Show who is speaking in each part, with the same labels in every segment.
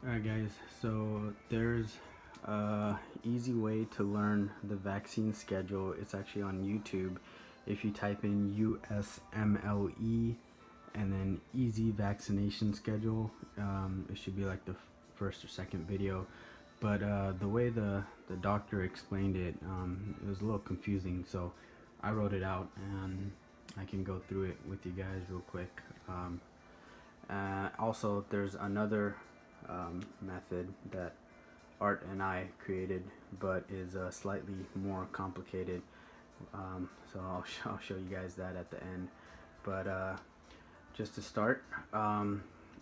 Speaker 1: Alright guys, so there's a easy way to learn the vaccine schedule. It's actually on YouTube. If you type in USMLE and then easy vaccination schedule, it should be like the first or second video. But the way the doctor explained it, it was a little confusing, so I wrote it out and I can go through it with you guys real quick. Also, there's another method that Art and I created, but is slightly more complicated. So I'll show you guys that at the end. But just to start,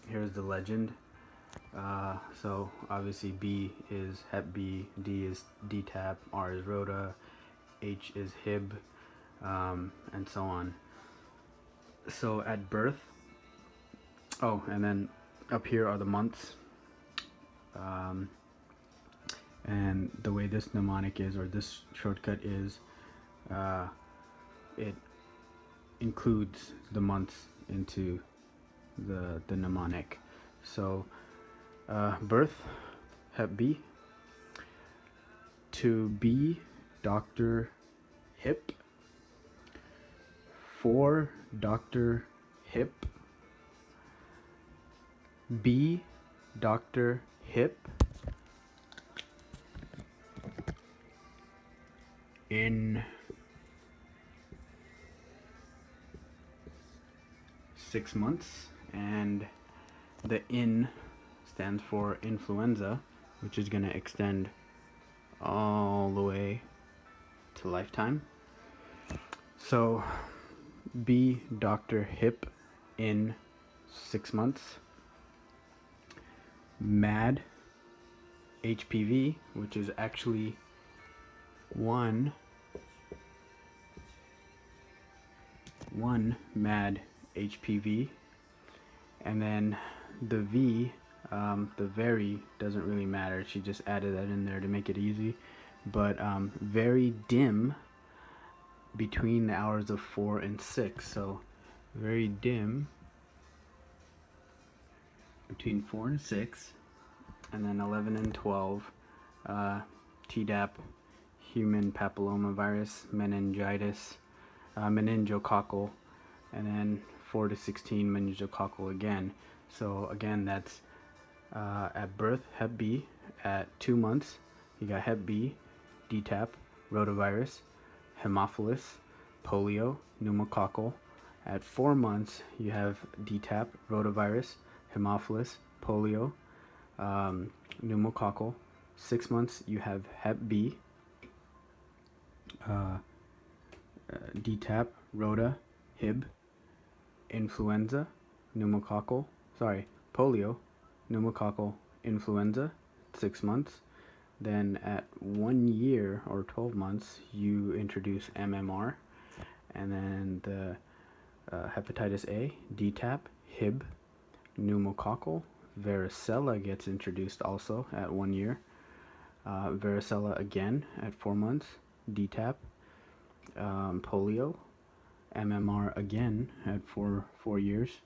Speaker 1: here's the legend. So obviously B is Hep B, D is DTAP, R is Rota, H is Hib, and so on. So at birth, oh, and then up here are the months. And the way this mnemonic is, or this shortcut is, it includes the months into the mnemonic. So birth, Hep B. To B, Dr. Hip. For Dr. Hip. B, Dr. Hip. In 6 months, and the in stands for influenza, which is going to extend all the way to lifetime. So B, Dr. Hip in 6 months. MAD, HPV, which is actually one MAD HPV, and then the V, the very doesn't really matter. She just added that in there to make it easy. But very dim between the hours of 4 and 6. So very dim between 4 and 6, and then 11 and 12, Tdap, human papillomavirus, meningitis, meningococcal, and then 4 to 16, meningococcal again. So again, that's at birth, Hep B. At 2 months, you got Hep B, DTAP, rotavirus, Haemophilus, polio, pneumococcal. At 4 months, you have DTAP, rotavirus, Haemophilus, polio, pneumococcal. 6 months, you have Hep B, DTAP, Rota, Hib, influenza, polio, pneumococcal, influenza, 6 months. Then at 1 year or 12 months, you introduce MMR, and then the hepatitis A, DTAP, Hib, pneumococcal. Varicella gets introduced also at 1 year. Varicella again at 4 months, DTAP, polio, MMR again at 4 years.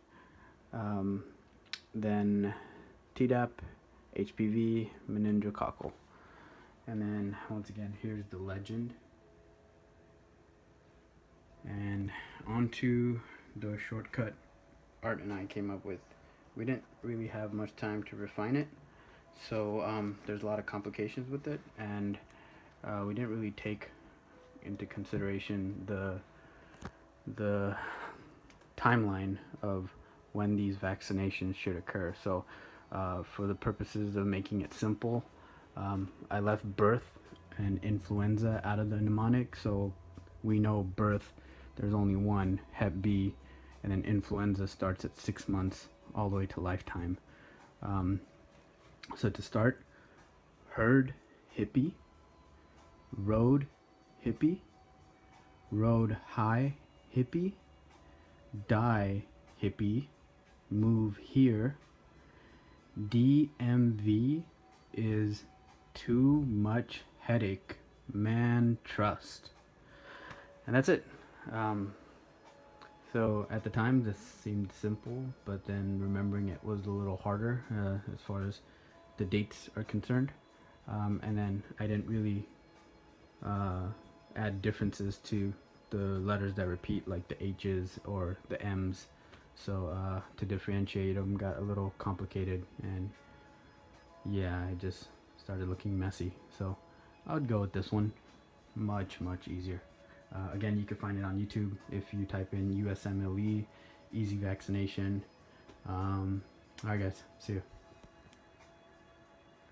Speaker 1: Then Tdap, HPV, meningococcal. And then once again, here's the legend. And onto the shortcut Art and I came up with. We didn't really have much time to refine it, so there's a lot of complications with it, and we didn't really take into consideration the timeline of when these vaccinations should occur. So for the purposes of making it simple, I left birth and influenza out of the mnemonic, so we know birth, there's only one, Hep B, and then influenza starts at 6 months all the way to lifetime. So to start, herd, hippie, road, hippie, road high, hippie, die, hippie, move here. DMV is too much headache, man, trust. And that's it. So at the time this seemed simple, but then remembering it was a little harder as far as the dates are concerned. And then I didn't really add differences to the letters that repeat, like the H's or the M's. So to differentiate them got a little complicated, and yeah, it just started looking messy. So I would go with this one. Much easier. Again, you can find it on YouTube if you type in USMLE easy vaccination. Alright guys, see you.